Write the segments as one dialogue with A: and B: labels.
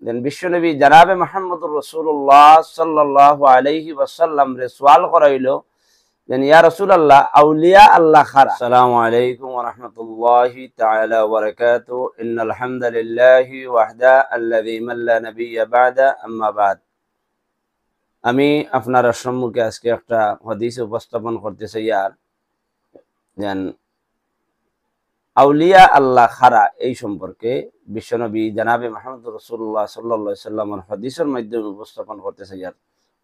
A: দেন বিশ্বনবী জনাবে মুহাম্মদুর রাসূলুল্লাহ সাল্লাল্লাহু আলাইহি ওয়াসাল্লাম রে সওয়াল করাইলো দেন ইয়া রাসূলুল্লাহ আউলিয়া আল্লাহ খারা। আসসালামু আলাইকুম ওয়া রাহমাতুল্লাহি তাআলা ওয়া বারাকাতুহু ইন্নাল হামদালিল্লাহি ওয়াহদা আল্লাযী মান লা নাবিয়্যা বা'দা আম্মা বা'দ। আমি আপনার সম্মুখে আজকে একটা হাদিস উপস্থাপন করতে চাই আর দেন আউলিয়া আল্লাহ খারা এই সম্পর্কে বিশ্বনবী জনাবে মুহাম্মদুর রাসূলুল্লাহ সাল্লাল্লাহু আলাইহি ওয়াসাল্লামের হাদিসের মাধ্যমে উপস্থাপন করতে চাই আর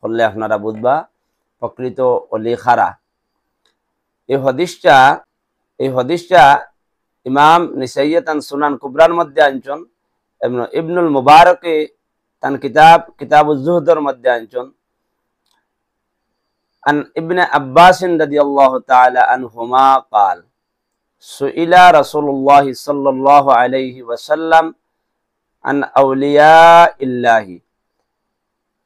A: বললে আপনারা বুঝবা প্রকৃত ওলি খারা। এই হাদিসটা ইমাম নিসাইয়াতান সুনান কুবরার মধ্যে আনছেন, ইবনুল মুবারকে তান কিতাবুজ জুহদের মধ্যে আনছেন। আন ইবনে আব্বাস রাদিয়াল্লাহু তাআলা আনহুমা قال সুইলা রাসূলুল্লাহ সাল্লাল্লাহু আলাইহি ওয়াসাল্লাম আন আউলিয়া ইল্লাহি।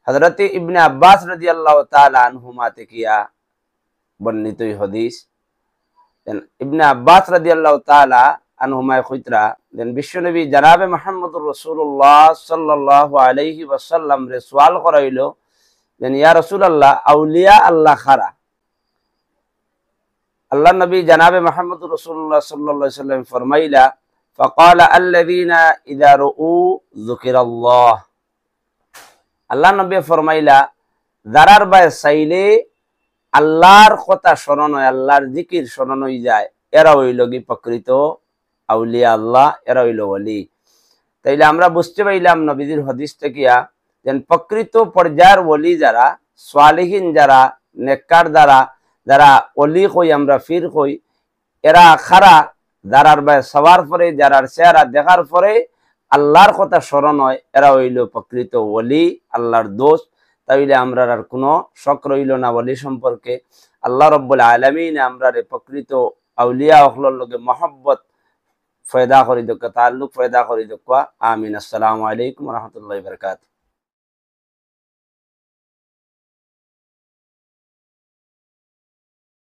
A: হযরত ইবনে আব্বাস রাদিয়াল্লাহু তাআলা আনহুমা থেকে বর্ণিত এই হাদিস। দেন ইবনে আব্বাস রাদিয়াল্লাহু তাআলা আনহুমা কইতরা দেন বিশ্বনবী জনাবে মুহাম্মদুর রাসূলুল্লাহ সাল্লাল্লাহু আলাইহি ওয়াসাল্লাম রে সওয়াল করাইলো দেন ইয়া রাসূলুল্লাহ আউলিয়া আল্লাহ খারা। আল্লাহ নবী জনাবে মুহাম্মদুর রাসূলুল্লাহ সাল্লাল্লাহু আলাইহি ওয়াসাল্লাম ফরমাইলা ফাকালা আল্লাযীনা ইযা রুউ যুকিরাল্লাহ। আল্লাহ নবী ফরমাইলা যারার বাই চাইলে আল্লাহর কথা স্মরণ হয়, আল্লাহর জিকির স্মরণ হয়ে যায়, এরা হইল কি প্রকৃত আউলিয়া আল্লাহ, এরা হইল ওলি। তাইলে আমরা বুঝতে পাইলাম নবীজির হাদিস থেকে যেন প্রকৃত পর্যায়ের ওলি যারা, সালেহীন যারা, নেককার যারা ওলি কই আমরা ফির কই, এরা খারা যারার বাই সবার পরে যারার চেহারা দেখার পরে আল্লাহর কথা স্মরণ হয়, এরা হইল প্রকৃত ওলি, আল্লাহর দোস্ত। তাইলে আমরা আর কোনো শক রইল না ওলি সম্পর্কে। আল্লাহ রব্বুল আলামিন আমরা প্রকৃত আউলিয়া হকলর লগে মহব্বত ফয়দা করি দক্কা, তাল্লুক ফয়দা করি দক্কা। আমিন। আসসালামু আলাইকুম ওয়া রাহমাতুল্লাহি ওয়া বারাকাতুহু।